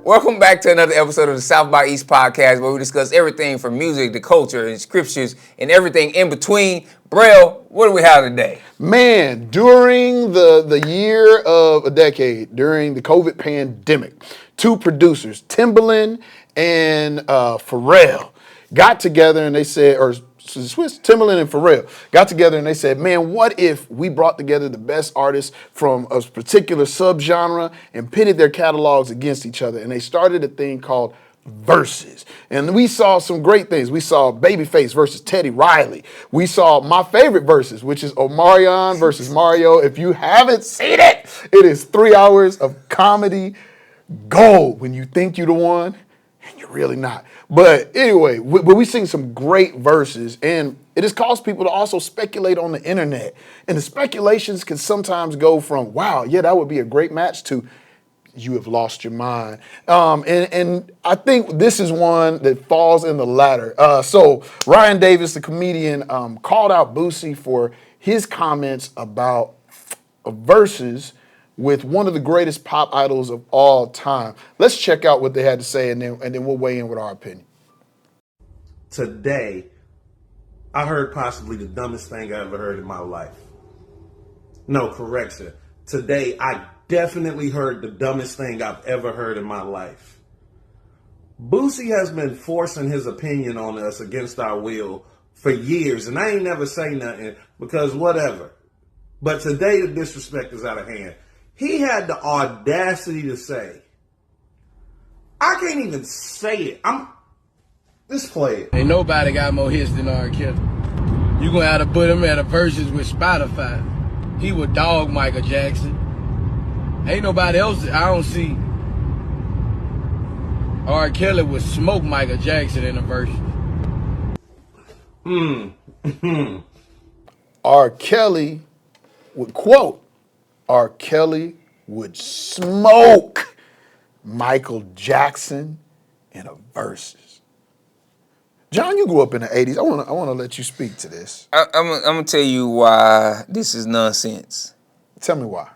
Welcome back to another episode of the South by East podcast, where we discuss everything from music to culture and scriptures and everything in between. Braille, what do we have today? Man, during the year of a decade, during the COVID pandemic, two producers, Timbaland and Pharrell, got together and they said, Timbaland and Pharrell got together and they said, man, what if we brought together the best artists from a particular subgenre and pitted their catalogs against each other? And they started a thing called Versus. And we saw some great things. We saw Babyface versus Teddy Riley. We saw my favorite versus, which is Omarion versus Mario. If you haven't seen it, it is 3 hours of comedy gold when you think you're the one and you're really not. But anyway, we've seen some great verses, and it has caused people to also speculate on the internet. And the speculations can sometimes go from, wow, yeah, that would be a great match, to you have lost your mind. And I think this is one that falls in the latter. So Ryan Davis, the comedian, called out Boosie for his comments about verses with one of the greatest pop idols of all time. Let's check out what they had to say, and then we'll weigh in with our opinion. Today, I heard possibly the dumbest thing I ever heard in my life. No, correction. Today, I definitely heard the dumbest thing I've ever heard in my life. Boosie has been forcing his opinion on us against our will for years, and I ain't never say nothing because whatever. But today, the disrespect is out of hand. He had the audacity to say, I can't even say it. Let's play it. Ain't nobody got more hits than R. Kelly. You gonna have to put him at a versus with Spotify. He would dog Michael Jackson. Ain't nobody else. I don't see R. Kelly would smoke Michael Jackson in a versus. R. Kelly would quote, R. Kelly would smoke Michael Jackson in a versus. John, you grew up in the 80s. I want to let you speak to this. I'm going to tell you why this is nonsense. Tell me why.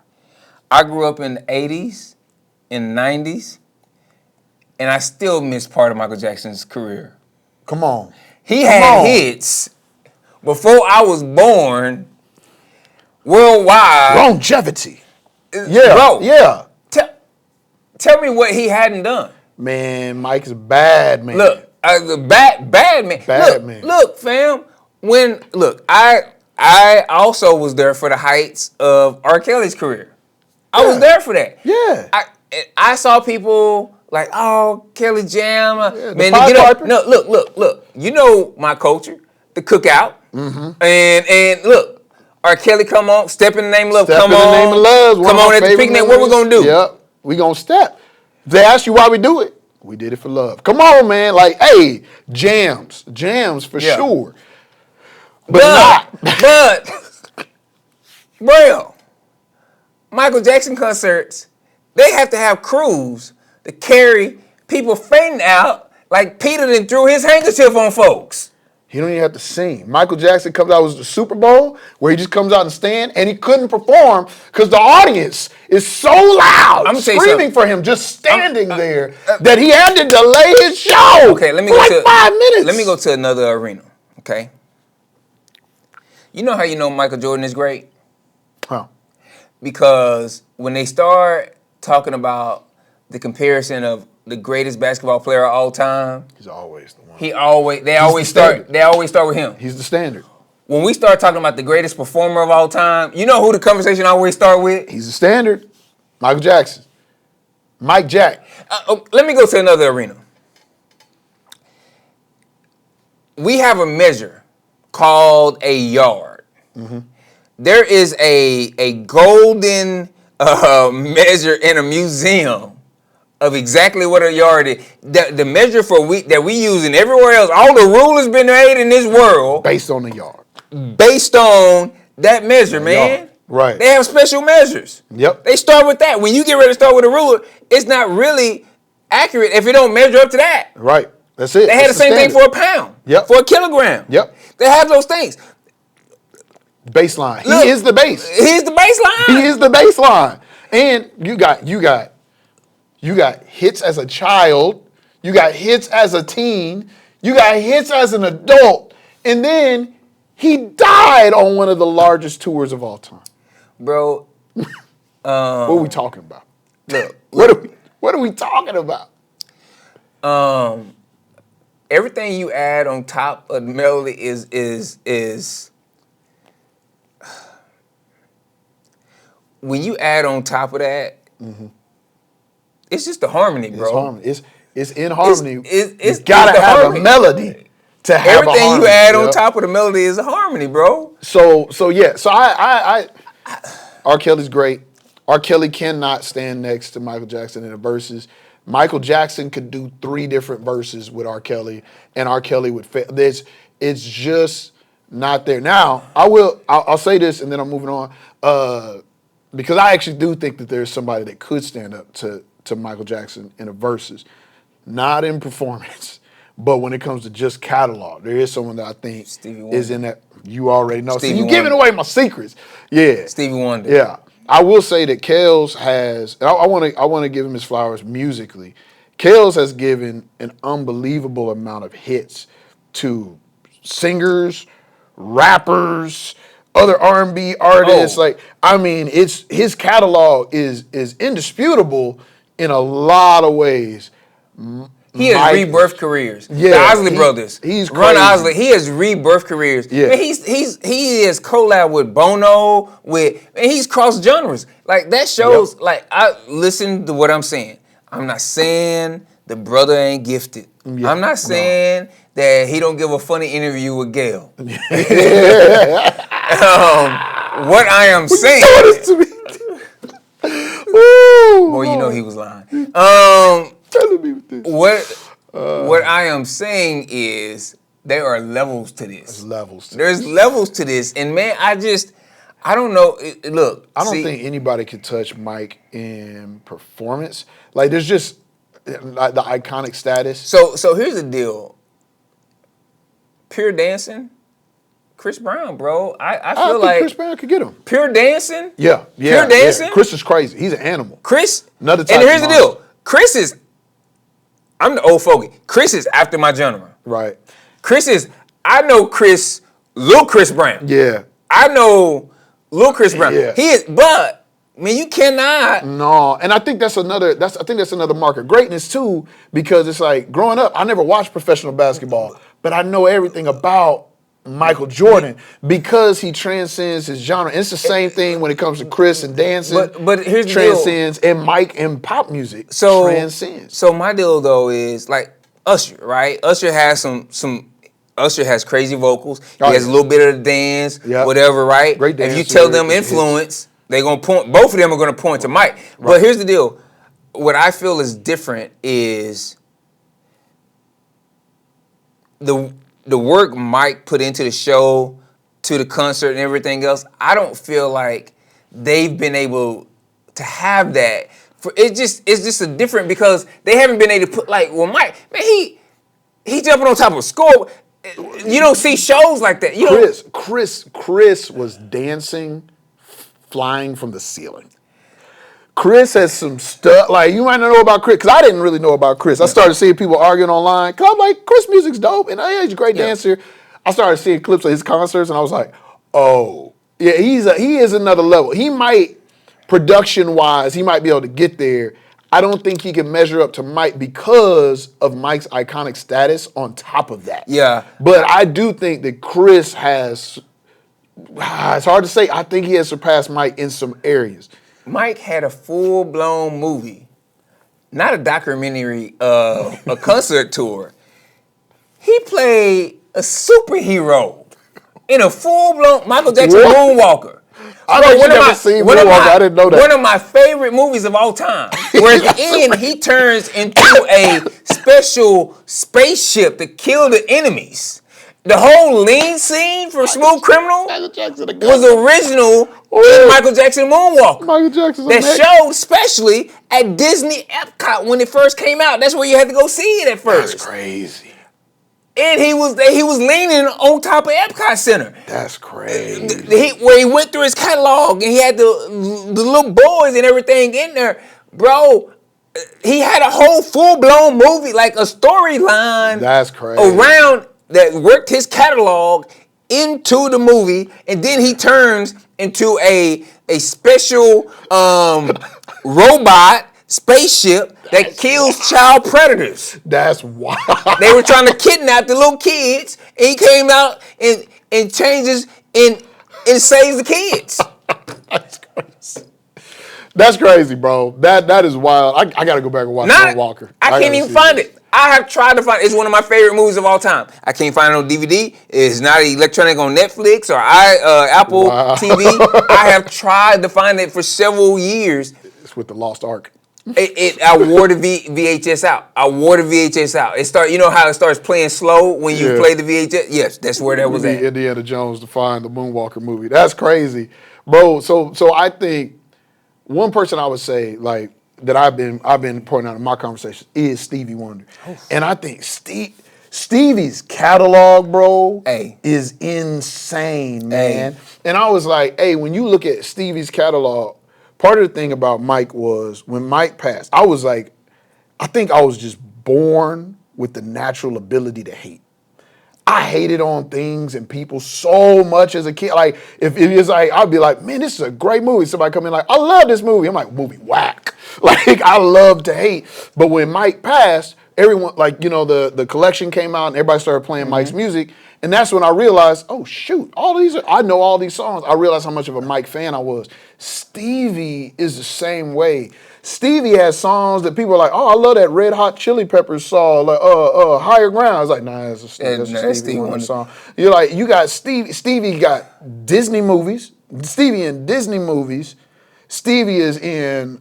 I grew up in the 80s, in the 90s, and I still miss part of Michael Jackson's career. Come on. He had hits before I was born worldwide. Longevity. Yeah. Bro, yeah. Tell me what he hadn't done. Man, Mike's a bad man. Look, bad man. Bad man. Look, fam. I also was there for the heights of R. Kelly's career. I was there for that. Yeah. I saw people like, oh, Kelly Jam. Yeah, man, to get up. No, look. You know my culture, the cookout. Mm-hmm. And look, R. Kelly come on, Step in the Name of Love, come on. Step in the Name of Love. Come on at the picnic, what we gonna do? Yep, we gonna step. If they ask you why we do it, we did it for love. Come on, man. Like, hey, jams for sure. But bro, Michael Jackson concerts, they have to have crews to carry people fainting out like Peter done threw his handkerchief on folks. He don't even have to sing. Michael Jackson comes out, it was the Super Bowl, where he just comes out and stand, and he couldn't perform because the audience is so loud, screaming for him, just standing there, that he had to delay his show. Okay, let me for go 5 minutes. Let me go to another arena, okay? You know how you know Michael Jordan is great? Huh. Because when they start talking about the comparison of the greatest basketball player of all time, he's always the one. They always start with him. He's the standard. When we start talking about the greatest performer of all time, you know who the conversation always start with? He's the standard. Michael Jackson. Mike Jack. Let me go to another arena. We have a measure called a yard. Mm-hmm. There is a golden measure in a museum of exactly what a yard is. The measure that we use in everywhere else, all the rule has been made in this world. Based on the yard. Based on that measure, man. Yard. Right. They have special measures. Yep. They start with that. When you get ready to start with a ruler, it's not really accurate if it don't measure up to that. Right. That's it. They had the same thing for a pound. Yep. For a kilogram. Yep. They have those things. Baseline. Look, He is the bass. He's the baseline. He is the baseline. And you got hits as a child. You got hits as a teen. You got hits as an adult. And then he died on one of the largest tours of all time. Bro. What are we talking about? Look. What are we talking about? Everything you add on top of the melody is when you add on top of that, it's just the harmony, bro. It's harmony. It's in harmony. It's you gotta the have harmony. a melody to have Everything a harmony. you add on top of the melody is a harmony, bro. So I R. Kelly's great. R. Kelly cannot stand next to Michael Jackson in the verses. Michael Jackson could do 3 different verses with R. Kelly, and R. Kelly would fail. It's just not there. Now, I'll say this, and then I'm moving on, because I actually do think that there's somebody that could stand up to Michael Jackson in the verses, not in performance, but when it comes to just catalog, there is someone that I think is in that. You already know. Stevie See, you Wonder. giving away my secrets. Yeah, Stevie Wonder. Yeah. I will say that Kels has. I want to give him his flowers musically. Kels has given an unbelievable amount of hits to singers, rappers, other R&B artists. Oh. It's his catalog is indisputable in a lot of ways. He has rebirth careers. Yeah, the Osley brothers. He's Ron crazy. Osley. He has rebirth careers. Yeah. Man, he is collab with Bono. He's cross genres. Like that shows. Yep. Like I listen to what I'm saying. I'm not saying the brother ain't gifted. Yeah, I'm not saying that he don't give a funny interview with Gail. What I am saying. Boy, you know he was lying. Telling me with this. What I am saying is there are levels to this. There's levels to this, and man, I don't know. Look, I don't think anybody could touch Mike in performance. Like, there's just like the iconic status. So here's the deal. Pure dancing, Chris Brown, bro. I feel think like Chris Brown could get him. pure dancing. Yeah. Pure dancing. Yeah. Chris is crazy. He's an animal. Chris. Another type and here's of the monster. deal. Chris is. I'm the old fogey. Chris is after my genre. Right. I know Chris, Lil Chris Brown. Yeah. I know Lil Chris Brown. Yeah. He is, but man, you cannot. No, and I think that's another mark of greatness too, because it's like growing up, I never watched professional basketball, but I know everything about Michael Jordan because he transcends his genre. And it's the same thing when it comes to Chris and dancing. But here's the transcends and Mike and pop music transcends. So my deal though is like Usher, right? Usher has some. Usher has crazy vocals. He has a little bit of the dance, whatever, right? Great dancer. If you tell them influence, they're gonna point. Both of them are gonna point to Mike. Right. But here's the deal: what I feel is different is the work Mike put into the show, to the concert and everything else. I don't feel like they've been able to have that. It's just a different because they haven't been able to put Mike, man, he jumping on top of a score. You don't see shows like that. Chris was dancing, flying from the ceiling. Chris has some stuff, like you might not know about Chris, because I didn't really know about Chris. I started seeing people arguing online, because I'm like, Chris music's dope, and he's a great dancer. I started seeing clips of his concerts, and I was like, oh, yeah, he is another level. He might, production-wise, he might be able to get there. I don't think he can measure up to Mike because of Mike's iconic status on top of that. Yeah. But I do think that Chris has, it's hard to say, I think he has surpassed Mike in some areas. Mike had a full-blown movie, not a documentary, a concert tour. He played a superhero in a full-blown Michael Jackson Moonwalker. I never seen Moonwalker. I didn't know that. One of my favorite movies of all time, where at the end he turns into a special spaceship to kill the enemies. The whole lean scene from Smooth Criminal was original in Michael Jackson Moonwalker. Michael Jackson's that showed especially at Disney Epcot when it first came out. That's where you had to go see it at first. That's crazy. And he was leaning on top of Epcot Center. That's crazy. Where he went through his catalog and he had the little boys and everything in there, bro. He had a whole full-blown movie, like a storyline. That's crazy. Around that worked his catalog into the movie, and then he turns into a special robot spaceship that kills child predators. That's wild. They were trying to kidnap the little kids, and he came out and changes and saves the kids. That's crazy. That's crazy, bro. That is wild. I gotta go back and watch Moonwalker. I can't even find it. I have tried to find it. It's one of my favorite movies of all time. I can't find it on DVD. It's not electronic on Netflix or Apple TV. I have tried to find it for several years. It's with the Lost Ark. I wore the VHS out. You know how it starts playing slow when you play the VHS? Yes, that's where that was at. Indiana Jones to find the Moonwalker movie. That's crazy, bro. So I think one person I would say like that I've been pointing out in my conversations is Stevie Wonder, and I think Stevie's catalog, bro, is insane, man. And I was like, hey, when you look at Stevie's catalog, part of the thing about Mike was when Mike passed, I was like, I think I was just born with the natural ability to hate. I hated on things and people so much as a kid. Like, if it was like, I'd be like, man, this is a great movie. Somebody come in like, I love this movie. I'm like, movie whack. Like, I love to hate. But when Mike passed, everyone, like, you know, the collection came out and everybody started playing Mike's music. And that's when I realized, oh, shoot, I know all these songs. I realized how much of a Mike fan I was. Stevie is the same way. Stevie has songs that people are like, oh, I love that Red Hot Chili Peppers song, like Higher Ground. I was like, nah, that's a Stevie Wonder song. You're like, you got Stevie got Disney movies. Stevie in Disney movies. Stevie is in,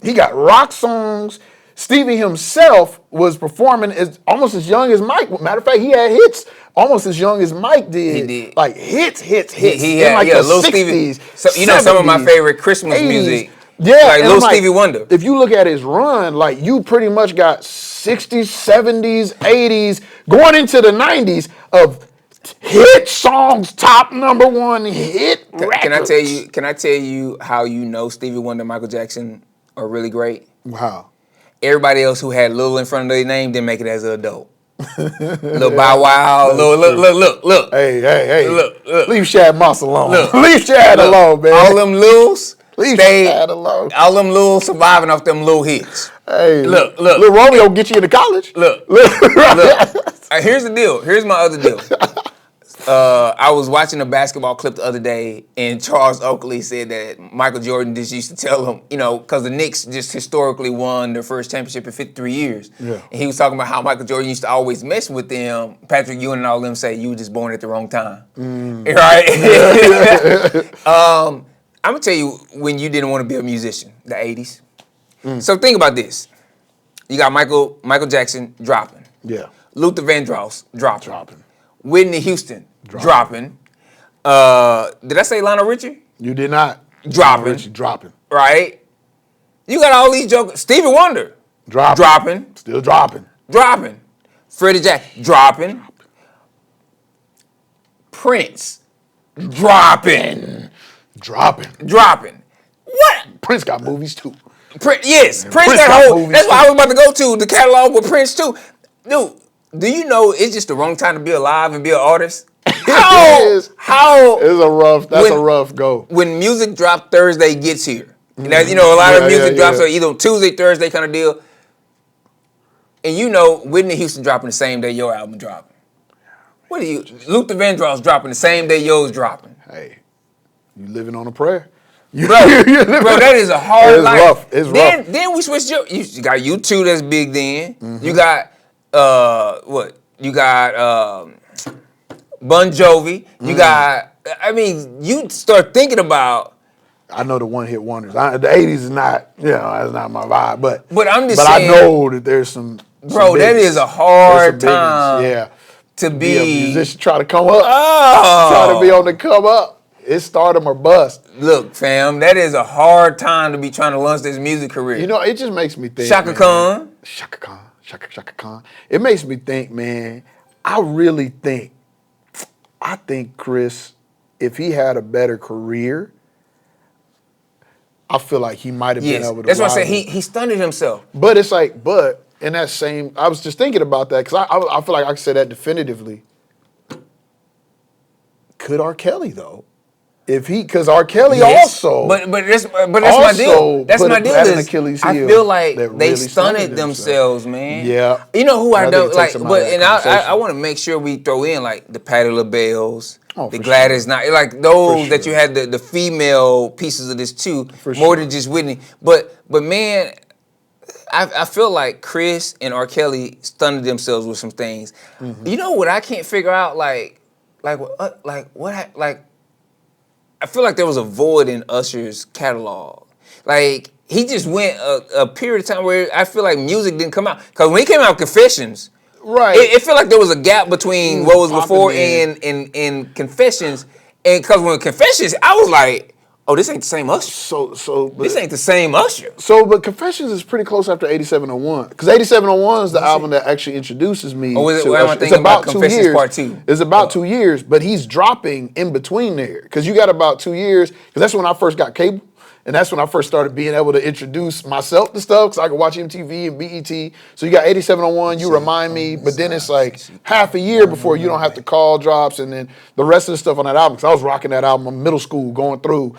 he got rock songs. Stevie himself was performing almost as young as Mike. Matter of fact, he had hits almost as young as Mike did. He did. Like hits. He in had, like the Lil 60s, Stevie. So, you know, 70s, some of my favorite Christmas 80s. music. Yeah, like Lil Stevie Wonder. If you look at his run, like you pretty much got 60s, 70s, 80s, going into the 90s of hit songs, top #1 hit records. Can I tell you how you know Stevie Wonder and Michael Jackson are really great? Wow. Everybody else who had Lil in front of their name didn't make it as an adult. Little Bow Wow, look. Hey. Look. Leave Shad Moss alone. Look. Leave Shad alone, man. All them Lils, Leave Shad alone. all them Lils surviving off them little hits. Hey, look. Little Romeo get you into college. Look. Here's the deal. Here's my other deal. I was watching a basketball clip the other day, and Charles Oakley said that Michael Jordan just used to tell him, you know, because the Knicks just historically won their first championship in 53 years. Yeah. And he was talking about how Michael Jordan used to always mess with them. Patrick Ewing and all them say, you were just born at the wrong time. Right? I'm going to tell you when you didn't want to be a musician, the 80s. So think about this. You got Michael Jackson dropping. Yeah. Luther Vandross dropping. Whitney Houston dropping. Did I say Lionel Richie? You did not. Dropping. Richie dropping. Right? You got all these jokers. Stevie Wonder. Dropping. Still dropping. Freddie Jack. Dropping. Prince. Dropping. What? Prince got movies too. Prince got whole. That's what I was about to go to, the catalog with Prince too. Dude, do you know it's just the wrong time to be alive and be an artist? That's a rough go. When music drop Thursday gets here. That, you know, a lot of music drops are either Tuesday, Thursday kind of deal. And you know Whitney Houston dropping the same day your album dropping. What are you? Luther Vandross dropping the same day yours dropping. Hey, you living on a prayer. Bro, that is a hard life. It's rough. Then we switched you got U2 that's big then. You got You got Bon Jovi. You got, I mean, you start thinking about. I know the one-hit wonders. The 80s is not, that's not my vibe. But I'm just saying. But I know that there's some. Bro, that is a hard time. To be a musician, try to come up. Oh. Try to be on the come up. It's stardom or bust. Look, fam, that is a hard time to be trying to launch this music career. You know, it just makes me think. Shaka Khan. Shaka Khan. It makes me think, man, I think Chris, if he had a better career, I feel like he might have been Yes, able to that's what I said. rival. He stunted himself. But it's like, but in that same, I was just thinking about that because I feel like I can say that definitively. Could R. Kelly though? If he, because R. Kelly Yes, also, but that's my deal. That's my deal. had an Is Achilles I heel feel like that they really stunted themselves, man. Yeah. You know who I And I think don't it like, takes them out but of that and I conversation. want to make sure we throw in like the Patti LaBelle's, Oh, the for Gladys sure. Knight, like those that you sure. had the female pieces of this too, For more sure. than just Whitney. But man, I feel like Chris and R. Kelly stunted themselves with some things. Mm-hmm. You know what I can't figure out, like what. I feel like there was a void in Usher's catalog. Like, he just went a period of time where I feel like music didn't come out. Because when he came out with Confessions, Right. it felt like there was a gap between what was popping before in. and Confessions. And because when Confessions, I was like, oh, this ain't the same Usher. This ain't the same Usher. But Confessions is pretty close after 8701. Because 8701 is the album that actually introduces me Or was it- to or am I Usher. thinking about Confessions Part 2? It's about 2 years, but he's dropping in between there. Because you got about 2 years, because that's when I first got cable. And that's when I first started being able to introduce myself to stuff, because I could watch MTV and BET. So you got 8701, You Remind Me, but then it's like half a year before You Don't Have to Call drops, and then the rest of the stuff on that album, because I was rocking that album in middle school, going through.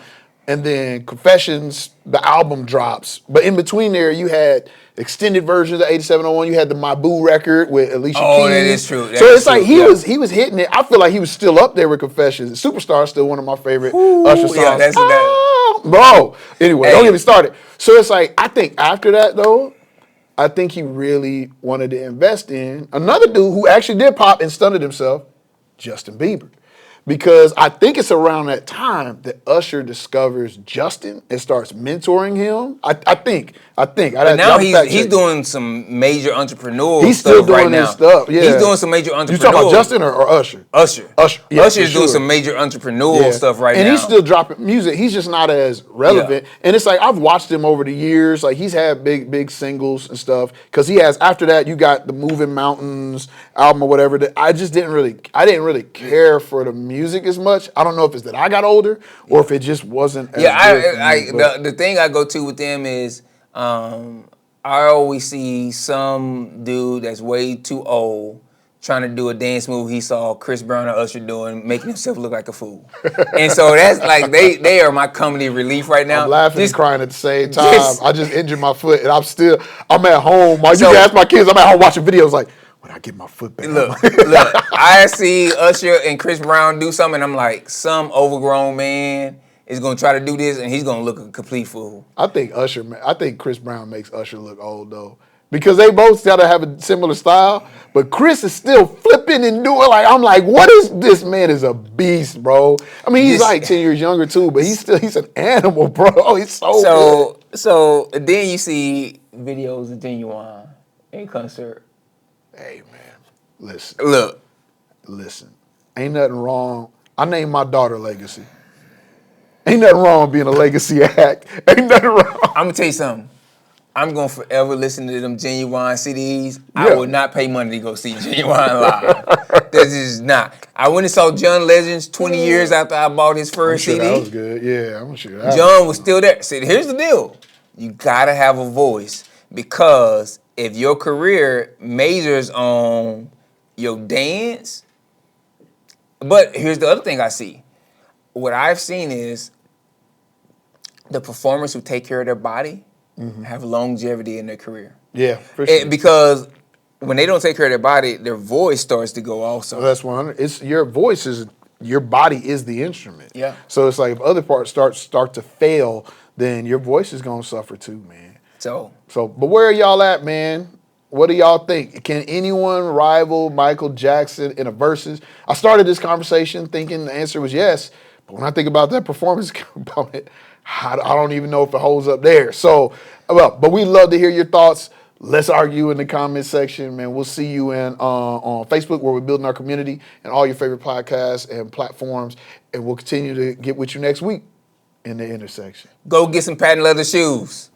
And then Confessions, the album drops. But in between there, you had extended versions of 8701. You had the My Boo record with Alicia Keys. Oh, that is true. That So is it's like true, he was hitting it. I feel like he was still up there with Confessions. Superstar is still one of my favorite Usher songs. yeah, that's that. Bro. Anyway, Hey. don't get me started. So it's like, I think after that though, I think he really wanted to invest in another dude who actually did pop and stunted himself, Justin Bieber. Because I think it's around that time that Usher discovers Justin and starts mentoring him. I think. But now he's doing some major entrepreneurial He's still stuff right doing his now. stuff, yeah. He's doing some major entrepreneurial. You talking about Justin or Usher? Usher. Yeah, Usher's for doing sure. some major entrepreneurial stuff right now. And he's still dropping music. He's just not as relevant. Yeah. And it's like, I've watched him over the years. Like, he's had big singles and stuff. Because he has, after that, you got the Moving Mountains album or whatever. That I didn't really care for the music as much. I don't know if it's that I got older or if it just wasn't as good for me, the thing I go to with them is I always see some dude that's way too old trying to do a dance move he saw Chris Brown or Usher doing, making himself look like a fool. And so that's like, they are my comedy relief right now. I'm laughing and crying at the same time. Just- I just injured my foot and I'm at home. You So- can ask my kids, I'm at home watching videos like, when I get my foot back. Look, I see Usher and Chris Brown do something, and I'm like, some overgrown man is gonna try to do this, and he's gonna look a complete fool. I think Chris Brown makes Usher look old though. Because they both gotta have a similar style, but Chris is still flipping and doing I'm like, what is this man is a beast, bro. I mean, he's like 10 years younger too, but he's an animal, bro. He's so good. So then you see videos of Genuine in concert. Hey man, listen. Look. Listen. Ain't nothing wrong. I named my daughter Legacy. Ain't nothing wrong with being a legacy act. Ain't nothing wrong. I'm gonna tell you something. I'm gonna forever listen to them Genuine CDs. Yeah. I would not pay money to go see Genuine live. This is not. I went and saw John Legends 20 years after I bought his first I'm sure CD. that was good. Yeah, I'm sure that John was still there. See, here's the deal. You gotta have a voice, because if your career majors on your dance, but here's the other thing I see. What I've seen is the performers who take care of their body have longevity in their career. Yeah, for sure. Because when they don't take care of their body, their voice starts to go also. So that's 100. It's your voice is your body is the instrument. Yeah. So it's like if other parts start to fail, then your voice is gonna suffer too, man. So But where are y'all at, man? What do y'all think? Can anyone rival Michael Jackson in a versus? I started this conversation thinking the answer was yes, but when I think about that performance component, I don't even know if it holds up there. So, but we'd love to hear your thoughts. Let's argue in the comment section, man. We'll see you on Facebook, where we're building our community, and all your favorite podcasts and platforms. And we'll continue to get with you next week in the intersection. go get some patent leather shoes.